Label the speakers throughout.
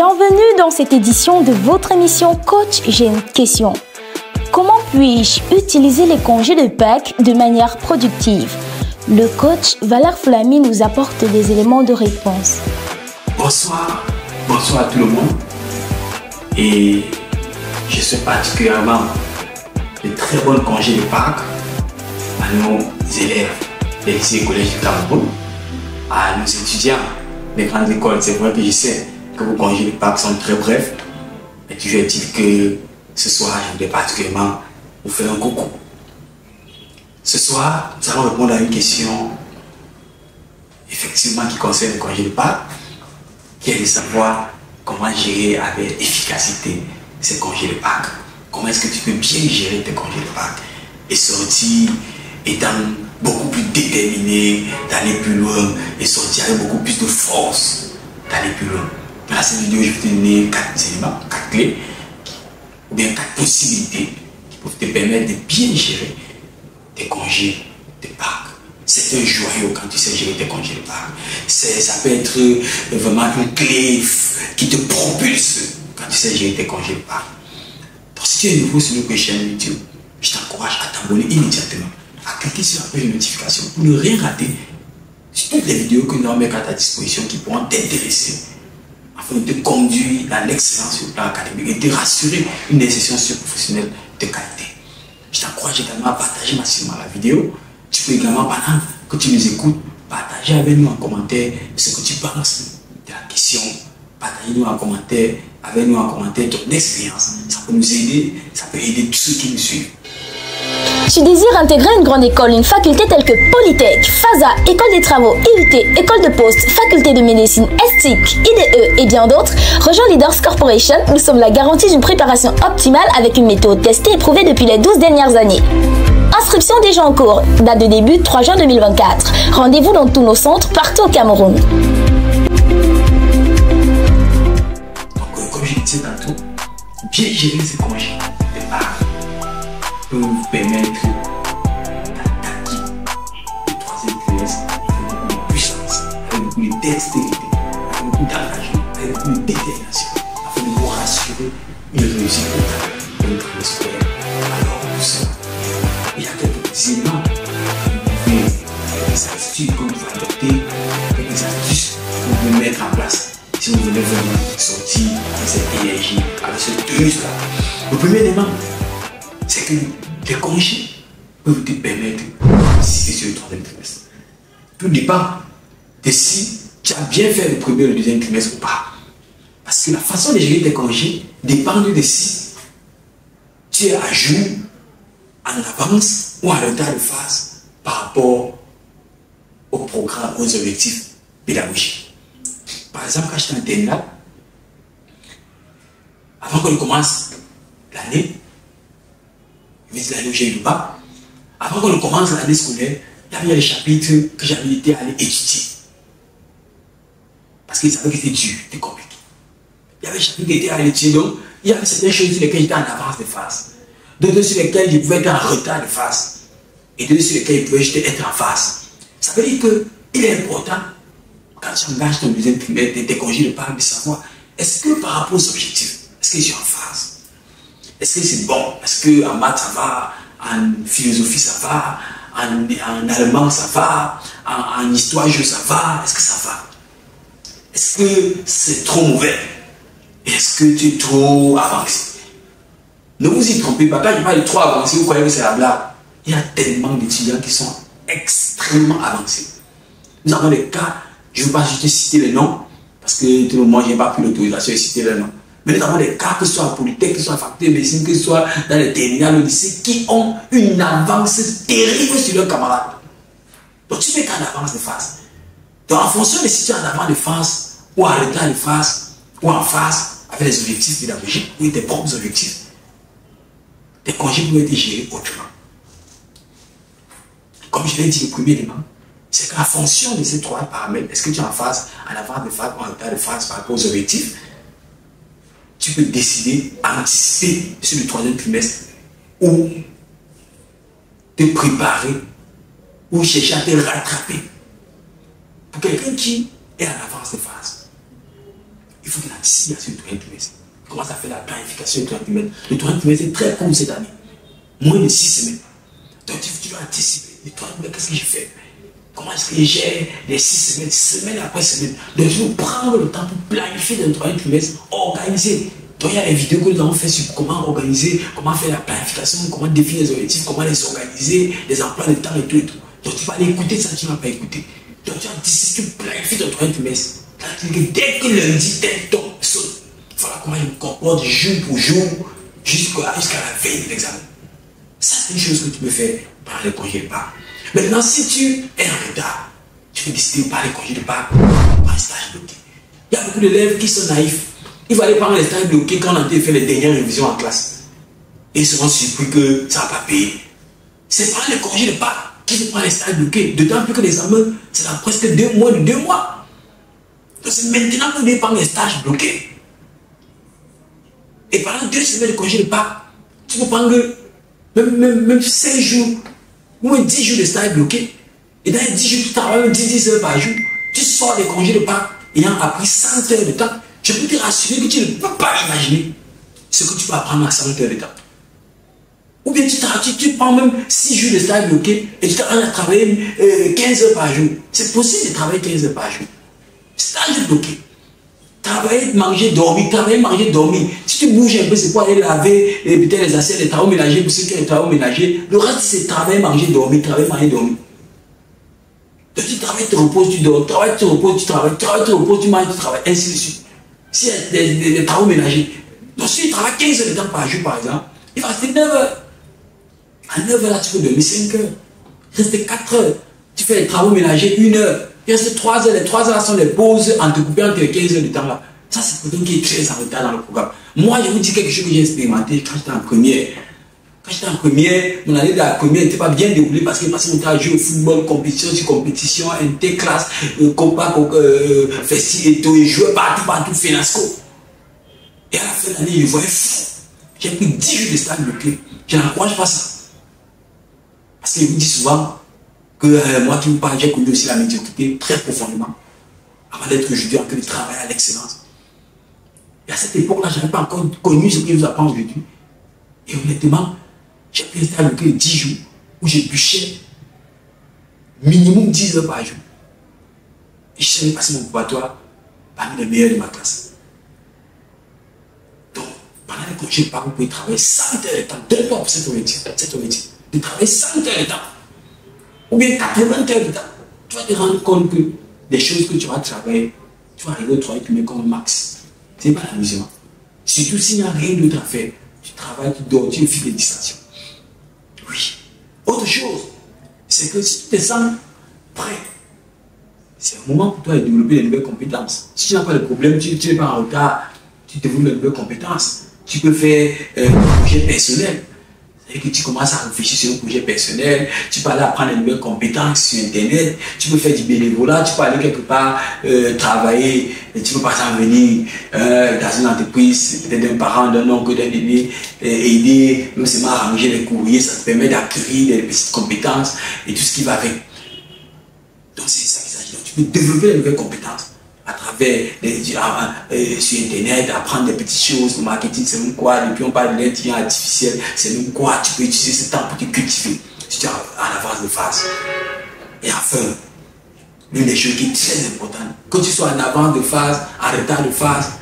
Speaker 1: Bienvenue dans cette édition de votre émission Coach, j'ai une question. Comment puis-je utiliser les congés de Pâques de manière productive? Le coach Valère Flamy nous apporte des éléments de réponse.
Speaker 2: Bonsoir à tout le monde. Et je souhaite particulièrement de très bons congés de Pâques à nos élèves des lycées et collèges du Cameroun, à nos étudiants des grandes écoles. C'est vrai que je sais que vos congés de Pâques sont très brefs, mais toujours est-il que ce soir, je voudrais particulièrement vous faire un coucou. Ce soir, nous allons répondre à une question effectivement qui concerne le congé de Pâques, qui est de savoir comment gérer avec efficacité ces congés de Pâques. Comment est-ce que tu peux bien gérer tes congés de Pâques et sortir étant beaucoup plus déterminé d'aller plus loin et sortir avec beaucoup plus de force d'aller plus loin. Dans cette vidéo, je vais te donner 4 éléments, 4 clés, ou bien 4 possibilités qui peuvent te permettre de bien gérer tes congés de Pâques. C'est un joyau quand tu sais gérer tes congés de Pâques. Ça peut être vraiment une clé qui te propulse quand tu sais gérer tes congés de Pâques. Donc si tu es nouveau sur notre chaîne YouTube, je t'encourage à t'abonner immédiatement, à cliquer sur la cloche de notification pour ne rien rater sur toutes les vidéos que nous allons mettre à ta disposition qui pourront t'intéresser afin de te conduire dans l'excellence sur le plan académique et de rassurer une insertion professionnelle de qualité. Je t'encourage également à partager massivement la vidéo. Tu peux également, pendant que tu nous écoutes, partager avec nous en commentaire ce que tu penses de la question. Partage-nous en commentaire, avec nous en commentaire ton expérience. Ça peut nous aider, ça peut aider tous ceux qui nous suivent.
Speaker 1: Tu désires intégrer une grande école, une faculté telle que Polytech, FASA, École des Travaux, IUT, École de Poste, Faculté de Médecine, ESTIC, IDE et bien d'autres? Rejoins Leaders Corporation, nous sommes la garantie d'une préparation optimale avec une méthode testée et prouvée depuis les 12 dernières années. Inscription déjà en cours, date de début 3 juin 2024. Rendez-vous dans tous nos centres partout au Cameroun.
Speaker 2: Donc, comme je disais tantôt, bien gérer ces congés de Pâques peut vous permettre d'attaquer le 3e trimestre avec beaucoup de puissance, avec beaucoup de dextérité, avec beaucoup d'engagement, avec beaucoup de détermination, afin de vous rassurer une réussite totale de notre année scolaire. Alors, tout ça, il y a quelques petits éléments que vous pouvez, avec des attitudes que vous pouvez adopter, avec des astuces que vous pouvez mettre en place si vous voulez vraiment sortir avec cette énergie, avec ce tonus-là. Le premier élément, c'est que les congés peuvent te permettre d'assister sur le 3e trimestre. Tout dépend de si tu as bien fait le 1er et le 2e trimestre ou pas. Parce que la façon de gérer tes congés dépend de si tu es à jour, en avance ou en retard de phase par rapport au programme, aux objectifs pédagogiques. Par exemple, quand j'étais en terminale, avant qu'on commence l'année, l'année où j'ai eu le bac, avant qu'on commence l'année scolaire, il y avait des chapitres que j'avais été allé étudier. Parce qu'ils savaient que c'était dur, c'était compliqué. Il y avait des chapitres qui étaient allé étudier, donc il y avait certaines choses sur lesquelles j'étais en avance de phase. D'autres sur lesquelles je pouvais être en retard de phase. Et d'autres sur lesquelles je pouvais être en phase. Ça veut dire qu'il est important, quand tu engages ton 2e trimestre, tes congés de Pâques, de savoir, est-ce que par rapport aux objectifs, est-ce que je suis en phase? Est-ce que c'est bon? Est-ce qu'en maths ça va? En philosophie ça va? En allemand ça va? En histoire ça va? Est-ce que ça va? Est-ce que c'est trop mauvais? Est-ce que tu es trop avancé? Ne vous y trompez pas. Quand je parle de trop avancé, vous croyez que c'est la blague. Il y a tellement d'étudiants qui sont extrêmement avancés. Nous avons des cas, je ne veux pas juste citer les noms, parce que tout le monde, je n'ai pas pris l'autorisation de citer les noms. Mais nous avons des cas, que ce soit à Polytech, que ce soit à Faculté de Médecine, que ce soit dans les terminales au lycée, qui ont une avance terrible sur leurs camarades. Donc tu n'es qu'en avance de phase. Donc en fonction de si tu es en avance de phase, ou en retard de phase, ou en phase avec les objectifs pédagogiques, ou tes propres objectifs, tes congés peuvent être gérés autrement. Comme je l'ai dit, le premier élément, c'est qu'en fonction de ces 3 paramètres, est-ce que tu es en phase, en avance de phase, ou en retard de phase par rapport aux objectifs, tu peux décider à anticiper sur le 3e trimestre ou te préparer ou chercher à te rattraper. Pour quelqu'un qui est en avance de phase, il faut qu'il anticipe sur le troisième trimestre. Il commence à faire la planification du troisième trimestre. Le troisième trimestre est très court cette année. Moins de 6 semaines. Donc tu dois anticiper. Le troisième trimestre, qu'est-ce que j'ai fait? Comment est-ce que je gère les 6 semaines, semaine après semaine? Donc tu dois prendre le temps pour planifier dans le troisième trimestre, organiser. Donc il y a les vidéos que nous avons fait sur comment organiser, comment faire la planification, comment définir les objectifs, comment les organiser, les emplois de temps et tout et tout. Donc tu vas aller écouter ça, tu ne vas pas écouter. Donc tu anticipes, tu planifies ton troisième trimestre. Dès que lundi, tel tombe, saute. Voilà comment je me comporte jour pour jour jusqu'à la veille de l'examen. Ça, c'est une chose que tu peux faire par les congés de Pâques. Maintenant, si tu es en retard, tu peux décider par les congés de Pâques, par un stage bloqué. Il y a beaucoup d'élèves qui sont naïfs. Ils vont aller prendre les stages bloqués quand on a fait les dernières révisions en classe. Et ils seront surpris que ça ne va pas payer. C'est par les congés de Pâques qu'ils vont prendre les stages bloqués. D'autant plus que l'examen, c'est dans presque 2 mois, de 2 mois. Donc c'est maintenant que vous devez prendre les stages bloqués. Et pendant 2 semaines de congés de Pâques, tu peux prendre même 5 jours, ou même 10 jours de stage bloqué. Et dans les 10 jours, tu travailles 10 heures par jour. Tu sors des congés de Pâques ayant appris 100 heures de temps. Je peux te rassurer que tu ne peux pas imaginer ce que tu peux apprendre à 100 heures de temps. Ou bien tu prends même 6 jours de stage bloqué et tu t'arrêtes à travailler 15 heures par jour. C'est possible de travailler 15 heures par jour. Stage bloqué. Travailler, manger, dormir, travailler, manger, dormir. Si tu bouges un peu, c'est pour aller laver peut-être les assiettes, les travaux ménagers, pour ceux qui ont les travaux ménagers. Le reste, c'est travailler, manger, dormir, travailler, manger, dormir. Donc tu travailles, tu te reposes, tu dors, travailles, tu te reposes, tu travailles, travailles, tu te reposes, tu manges, tu travailles, ainsi de suite. S'il y a des travaux ménagers, donc si tu travailles 15 heures de temps par jour, par exemple, il va rester 9 heures. À 9 heures, là, tu peux dormir 5 heures. Il reste 4 heures. Tu fais les travaux ménagers 1 heure. Il reste 3 heures. Les 3 heures sont les pauses entrecoupées entre les 15 heures de temps là. Ça, c'est pour quelqu'un qui est très en retard dans le programme. Moi, je vous dis quelque chose que j'ai expérimenté quand j'étais en première. Quand j'étais en première, mon année de la première n'était pas bien déroulée parce que mon temps à jouer au football, compétition sur compétition, interclasse, compas, festi et tout, et jouer partout, Fenasco. Et à la fin de l'année, je voyais fou. J'ai pris 10 jours de stage bloqué. Je n'encourage pas ça. Parce que je vous dis souvent que moi qui vous parle, j'ai connu aussi la médiocrité très profondément. Avant d'être aujourd'hui en train de travailler à l'excellence. Et à cette époque-là, je n'avais pas encore connu ce que je vous apprends aujourd'hui. Et honnêtement, j'ai pris un stage bloqué de 10 jours où j'ai bûché minimum 10 heures par jour. Et je savais passer mon probatoire parmi les meilleurs de ma classe. Donc, pendant les congés de Pâques, vous pouvez travailler 100 heures de temps. Donne-toi pour cet objectif. De travailler 100 heures de temps. Ou bien 80 heures de temps. Tu vas te rendre compte que les choses que tu vas travailler, tu vas arriver au travail tu mets comme max. Ce n'est pas l'amusement. Surtout s'il n'y a rien d'autre à faire. Tu travailles, tu dors, tu fais des distractions. Oui. Autre chose, c'est que si tu te sens prêt, c'est un moment pour toi de développer des nouvelles compétences. Si tu n'as pas de problème, tu n'es pas en retard, tu développes de nouvelles compétences. Tu peux faire un projet personnel. C'est-à-dire que tu commences à réfléchir sur un projet personnel, tu peux aller apprendre des nouvelles compétences sur Internet, tu peux faire du bénévolat, tu peux aller quelque part travailler, tu peux pas s'en venir dans une entreprise, peut-être d'un parent, d'un oncle, d'un aîné, aider, même seulement arranger les courriers, ça te permet d'acquérir des petites compétences et tout ce qui va avec. Donc c'est ça qu'il s'agit. Donc tu peux développer des nouvelles compétences à travers sur Internet, apprendre des petites choses, le marketing, c'est même quoi, depuis on parle de l'intelligence artificielle, c'est même quoi, tu peux utiliser ce temps pour te cultiver, si tu es en avance de phase. Et enfin, l'une des choses qui est très importante, que tu sois en avance de phase, en retard de phase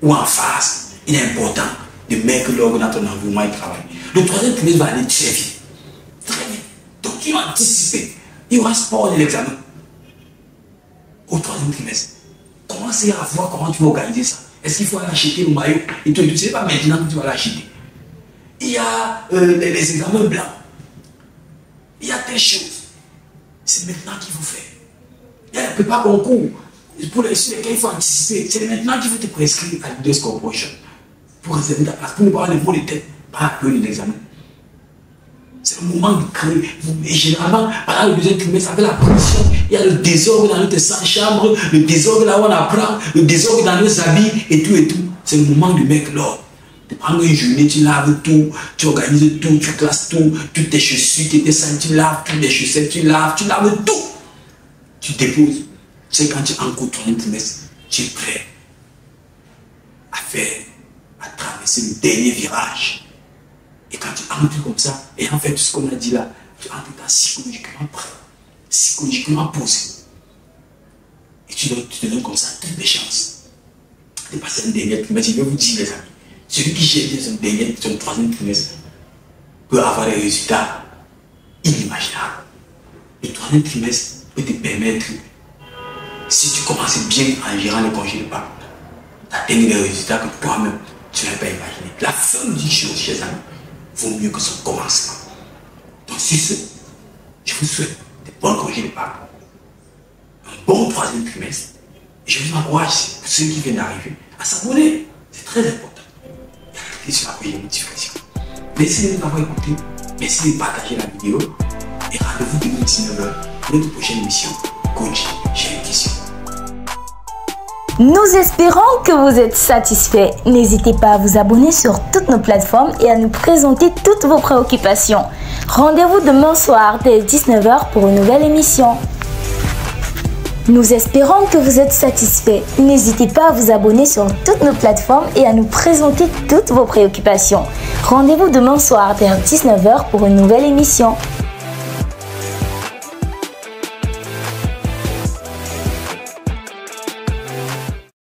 Speaker 2: ou en phase, il est important de mettre l'ordre dans ton environnement de travail. Le troisième trimestre va aller très vite. Très vite. Donc il va anticiper. Il y aura sport de l'examen au troisième trimestre. Commencez à voir comment tu vas organiser ça. Est-ce qu'il faut aller acheter le maillot et tout, ce n'est pas maintenant que tu vas l'acheter. Il y a les examens blancs. Il y a telle chose. C'est maintenant qu'il faut faire. Il y a un prépa concours sur lesquels il faut anticiper. C'est maintenant qu'il faut te prescrire à Leaders Corporation pour réserver ta place, pour ne pas avoir les mots de tête, pas peur de l'examen. C'est le moment de créer. Et généralement, pendant le deuxième trimestre, avec la pression, il y a le désordre dans notre chambre, le désordre là où on apprend, le désordre dans nos habits et tout et tout. C'est le moment de mettre l'ordre. De prendre une journée, tu laves tout, tu organises tout, tu classes tout, toutes tes chaussures, tes ceintures, tu laves toutes les chaussettes, tu laves tout. Tu déposes. C'est quand tu es en cours troisième trimestre, tu es prêt faire, à traverser le dernier virage. Et quand tu entres comme ça, et en fait, tout ce qu'on a dit là, tu entres psychologiquement prêt, psychologiquement posé. Et tu te donnes comme ça toutes les chances de passer un dernier trimestre. Je vais vous dire, les amis, celui qui gère bien son troisième trimestre peut avoir des résultats inimaginables. Le troisième trimestre peut te permettre, si tu commences bien en gérant les congés de Pâques, d'atteindre des résultats que toi-même, tu n'avais pas imaginé. La fin d'une chose, chers amis, vaut mieux que son commencement. Donc, sur ce, je vous souhaite des bons congés de Pâques, un bon troisième trimestre. Et je vous encourage, pour ceux qui viennent d'arriver, à s'abonner. C'est très important. Et à cliquer sur la cloche de notification. Merci de nous avoir écoutés. Merci de partager la vidéo. Et rendez-vous demain 19h pour notre prochaine émission. Coach, j'ai une question.
Speaker 1: Nous espérons que vous êtes satisfaits. N'hésitez pas à vous abonner sur toutes nos plateformes et à nous présenter toutes vos préoccupations. Rendez-vous demain soir dès 19h pour une nouvelle émission. Nous espérons que vous êtes satisfaits. N'hésitez pas à vous abonner sur toutes nos plateformes et à nous présenter toutes vos préoccupations. Rendez-vous demain soir vers 19h pour une nouvelle émission.